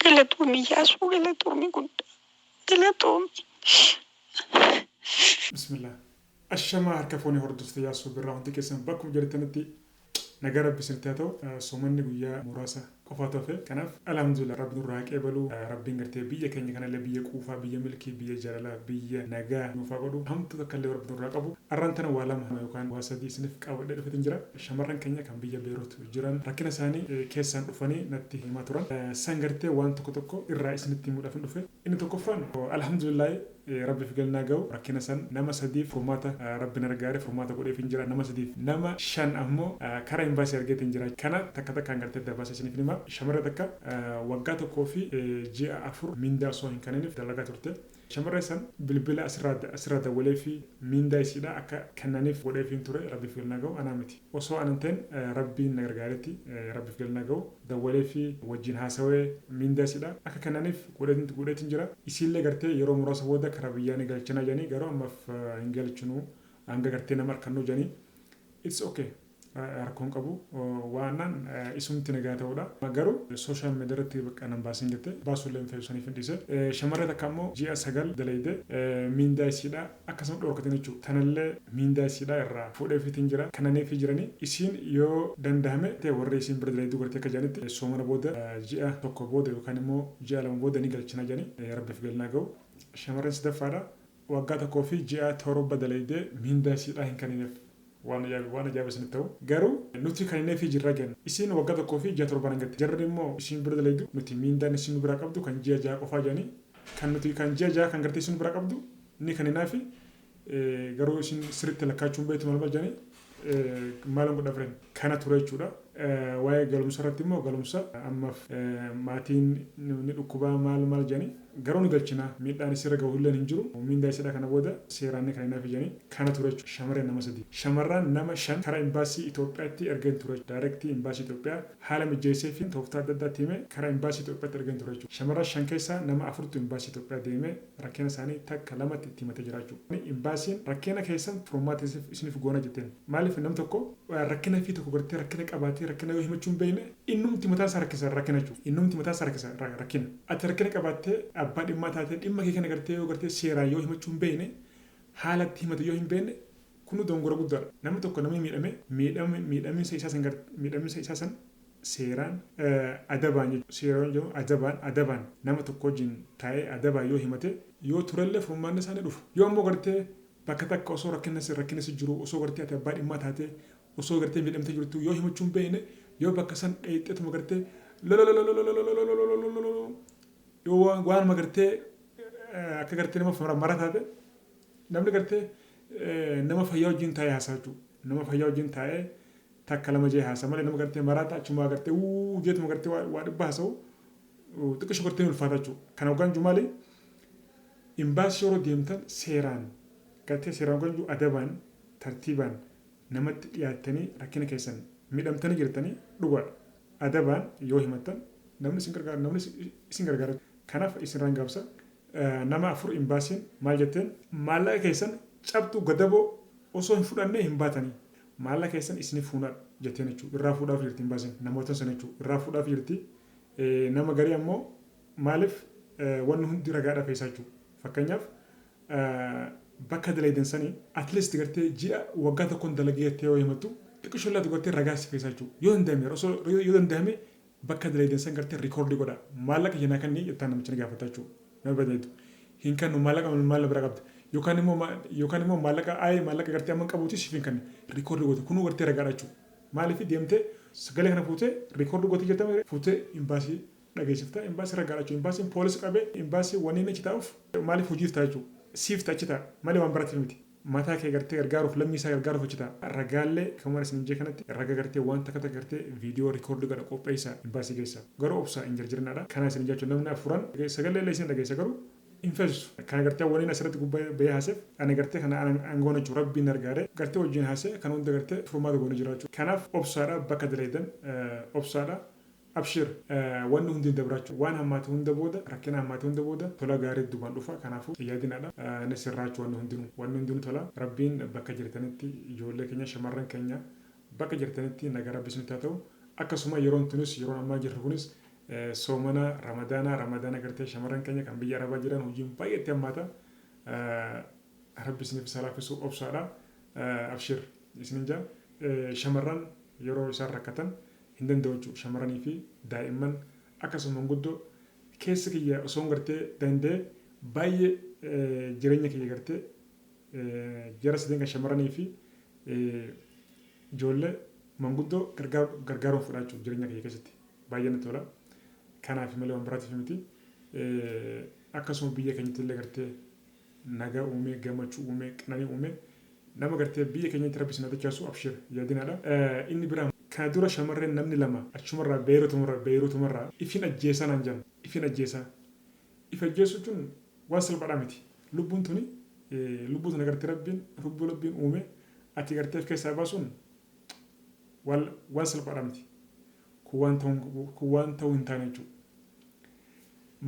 galatoomii yaasuu galatoomii guddaa galatoomii. Bismillah. Ashamaa harka foonii hordofte yaasuu birraa hundi keessan bakkuma jirtanitti nagaa rabbi isinitti haa ta'u. Soomanni guyyaa muraasa qofaa ta'e kanaaf alhamdulillah rabbi nurraa qeebalu rabbiin gartee biyya keenya kanallee biyya quufaa biyya milkii biyya jaalalaa biyya nagaa nuufaa godhu hamtu takkallee rabbi nurraa qabu. Arraan tana waa lama yookaan waa sadii isiniif qabadhee dhufeetiin jira. Shamarran keenya kan biyya Beerut jiran rakkina isaanii keessaan dhufanii natti himaa turan. San gartee waan tokko tokko irraa isinitti himuudhaaf hin dhufe. Inni tokkoffaan alhamdulillah rabbi fi galnaa ga'u rakkina san nama sadiif furmaata rabbi nargaare furmaata godheef hin jira nama sadiif nama shan ammoo karaa imbaasii argeetiin jira kana takka takkaan gartee dabaasa isiniif hima. Shamarra takka waggaa tokkoo fi ji'a 4 mindaa osoo hin kaniniif dalagaa turte. Shamarra san bilbila asirraa dawwalee fi mindaa isiidha akka kennaniif godheef hin ture rabbi fi galnaa ga'u anaa miti. Osoo anan ta'in rabbiin na gargaaretti rabbi fi galnaa ga'u dawwalee fi wajjin haasawee mindaa isiidha akka kennaniif godheetiin jira. Isiillee gartee yeroo muraasa booda karaa biyyaanii galchina jedhanii garuu ammaaf hin galchinu hanga gartee nama harkannoo jedhanii it's okay harkoon qabu waannan isumti nagaa ta'uudha. Garuu sooshaal miidiyaa irratti bakka nan baasin jette baasuullee hin fayyisaniif hin dhiise. Shamarree takka ammoo ji'a 9 dalayde mindaa isiidha akkasuma dhorkatin jechuudha. Tanallee mindaa isiidha irraa fuudheefiitiin jira kananiif jiranii isiin yoo dandahame warri isiin bira dalaydu gartee akka jedhanitti soomana booda ji'a tokko booda yookaan immoo ji'a 2 booda ni galchina jedhanii rabbiif galnaa ga'u. Shamarreen sadaffaadha waggaa tokkoo fi ji'a 7 dalayde mindaa isiidha hin kanineef. Waan ajaa'iba isinitti ta'u garuu nuti kaniinee fi jirra jenna isiin waggaa tokkoo fi ji'a 7 hangatti jarri immoo isiin bira dalaydu nuti miindaan isiin bira qabdu kan ji'a 6 qofaa jedhanii kan nuti kan ji'a 6 kan gartee isiin bira qabdu ni kaninaa fi garuu isiin sirriitti lakkaachuun beektu maal jedhanii maalan godha firen kana ture jechuudha. Waa'ee galumsa irratti immoo galumsa ammaaf maatiin ni dhukkubaa maal jedhanii garuu ni galchina miidhaan isirra gahulleen hin jiru miindaa isidha kana booda seeraan ni kaninaaf jedhanii kana ture jechuudha. Shamarreen nama 3 shamarran nama 5 karaa imbaasii Itoophiyaatti ergeen ture daayirektii imbaasii Itoophiyaa haala mijeessee fi tooftaa adda addaatti hime karaa imbaasii Itoophiyaatti ergeen ture jechuudha. Shamarran 5 keessaa nama 4tu imbaasii Itoophiyaa deemee rakkina isaanii takka lamatti itti himatee jira jechuudha. Imbaasiin rakkina keessan furmaata isiniif goona jetteen maaliif nam tokko rakkina fi tokko gartee rakkina qabaatee rakkina yoo himachuun beekne innumti mataa isaa rakkisa rakkina jechuudha. Innumti mataa isaa rakkisa rakkina ati rakkina qabaattee abbaa dhimmaa taatee dhimma kee kana gartee yoo gartee seeraan yoo himachuun beekne haalatti himate yoo hin beekne kunu dongora guddaadha. Namni tokko namni miidhaminsa isaa san seeraan adabaan jechuudha. Seeraan jedhamu adabaan nama tokko wajjin taa'ee adabaan yoo himate yoo turellee furmaanni isaanii dhufu yoo ammoo gartee bakka takka osoo rakkinni jiru osoo gartee ati abbaa dhimmaa taatee osoo gartee miidhamtee jirtu yoo himachuun beekne yoo bakka san dheexxeetuma gartee yoo waan magartee akka gartee nama mara taate namni gartee nama fayyaa wajjin taa'ee haasaa jechuudha. Nama fayyaa wajjin taa'ee takka lama jee haasaa malee nama gartee maraata achuma gartee jeetuma gartee waa dhibba haasa'u xiqqisho gartee ulfaata jechuudha. Kana hoggaan jumaalee imbaasii yeroo deemtan seeraan gartee seeraan hoggaan adabaan tartiibaan namatti dhiyaattanii rakkina keessan miidhamtanii jirtanii dhugaadha. Adabaan yoo himattan namni isin gargaara. Kanaaf isin rangaabsa nama 4 imbaasiin maal jetteen maallaqa keessan cabxu gadaboo osoo hin fudhannee hin baatanii maallaqa keessan isiniif fuudhaa jetteen jechuudha. Irraa fuudhaaf jirti imbaasiin namoota sana jechuudha. Irraa fuudhaaf jirti nama garii ammoo maaliif wanni hundi ragaadhaaf eessaa jechuudha. Fakkeenyaaf bakka dalaydan sanii atleast gartee ji'a waggaa tokkoon dalageettee yoo himattu xiqqishollaatu gartee ragaa si feesaa jechuudha. Yoo danda'ame bakka dalaydan san gartee rikoordii godha maallaqa jenaa kan ni jettaan namicha ni gaafata jechuudha. Nama badeetu hin kannu maallaqa bira qabda yookaan immoo maallaqa gartee amma qabuuti siif hin kanne rikoordii goote kunuu gartee ragaadha jechuudha. Maaliif deemtee sagalee kana fuutee rikoordii goote jettame fuutee imbaasii dhageessifta imbaasii ragaadha jechuudha. Imbaasiin poolisii qabee imbaasii waniin achi taa'uuf maaliif hojiif ta'a jechuudha. Siif ta'a achi ta'a malee waan biraatiif miti. Mataa kee gartee gargaaruuf lammii isaa gargaaruuf achi ta'a. Ragaallee kan waan isin jee kanatti raga gartee waan takka gartee viidiyoo rikoordii godha qopheessaa imbaasii keessa garuu obsaa hin jirjirnaadha. Kana isin jechuun namni afuran sagalee isin dhageessa garuu hin feesisu. Kana gartee waniin asirratti gubbaa bahee haaseef ani gartee kana aangoon jechuudha rabbiin gargaaree gartee wajjin haasee kan hunda gartee furmaata goone jiraachuu. Kanaaf obsaadha bakka dalaydan obsaadha. Abshir wanni hundi dabraachuu waan hammaate hunda booda rakkina hammaate hunda booda tola gaarii duubaan dhufa. Kanaafuu yaadinaadha inni sirraachuu wanni hundinuu tola rabbiin bakka jirtanitti ijoollee keenya shamarran keenya bakka jirtanitti nagaa rabbi isinitti haa ta'u. Akkasuma yeroon tunis yeroon ammaa jirru kunis soomana ramadaana gartee shamarran keenya kan biyya arabaa jiran hojiin baay'eetti hammaata rabbi isiniif salaafisu obsaadha abshir isinin jaa shamarran yeroo isaan rakkatan hin danda'u jechuudha shamarranii fi daa'imman akkasuma manguddoo keessa kiyya osoo gartee danda'e baay'ee jireenya kiyya gartee jara sadeen kan shamarranii fi ijoollee manguddoo gargaaruun fudhachuu jireenya kiyya keessatti baay'ee natti tola. Kanaaf malee waan biraatiif miti akkasuma biyya keenyatti illee gartee nagaa uumee gammachuu uumee qananii uumee nama gartee biyya keenyatti rabbi isin adachaasu abshir yaadinaadha. Inni biraa kana dura shamarreen namni lama achumarraa beeyiruutumarraa ifin ajjeesaa naan jedhan ifin ajjeesaa if ajjeessu jechuun waan salphaadhaa miti lubbuun tuni lubbuu tana gartee rabbiin uume ati gartee of keessaa baasuun waan salphaadhaa miti kun waan ta'uu hin taane jechuudha.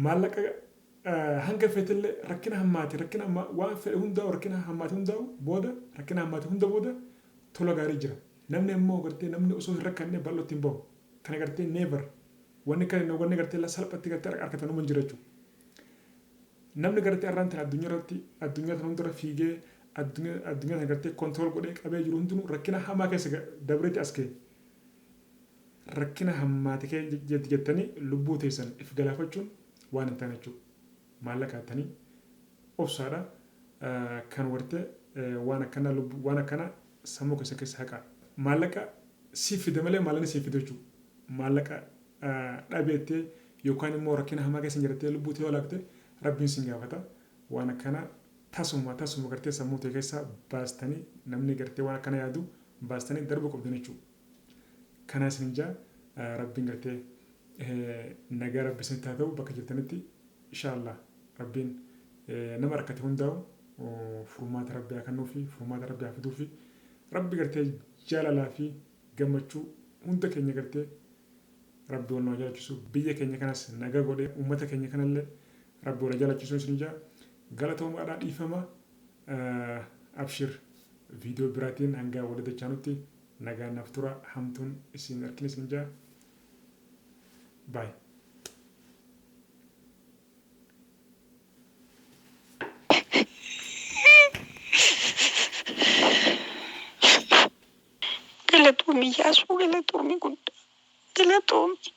Maallaqa hanga feetillee rakkina hammaate waan fedhe hundaa'u rakkina hammaate hundaa'u booda rakkina hammaate hunda booda tola gaarii jira. Namni immoo gartee namni osoo hin rakkanne bal'ootti hin bahu. Kana gartee never wanni gartee salphatti gartee harkatan uuman jira jechuudha. Namni gartee arraan tan addunyaa tan hundarra fiigee addunyaa tan gartee kontool godhee qabee jiru hundinuu rakkina hamaa keessa dabreetti as ka'e. Rakkina hammaate jettanii lubbuu teessan if galaafachuun waan hin taane jechuudha. Maallaqa hattanii obsaadha kan wartee waan akkana sammuu keessa haqaa. Maallaqa siif fide malee maallaqni siif fide jechuudha. Maallaqa dhabeettee yookaan immoo rakkina hamaa keessa jirtee lubbuu ta'ee olaakte rabbiin sin gaafata. Waan akkana tasuma gartee sammuu ta'e keessa baastanii namni gartee waan akkana yaadu baastanii darba qabdan jechuudha. Kana isin jaa rabbiin gartee nagaa rabbi isinitti haa ta'u bakka jirtanitti inshaallah rabbiin nama rakkate hundaa'u furmaata rabbi haa kennuu fi furmaata rabbi haa fiduu fi rabbi gartee jaalalaa fi gammachuu hunda keenya gartee rabbi wal nama jaalachisuu biyya keenya kanas nagaa godhee uummata keenya kanallee rabbi wal jaalachisuu isin jaa galatoomaadhaan dhiifama abshir viidiyoo biraatiin hanga wal dachaanutti nagaan naaf tura hamtuun isin arkin isin jaa baay. Galatoomii yaasuu galatoomii guddaa galatoomii.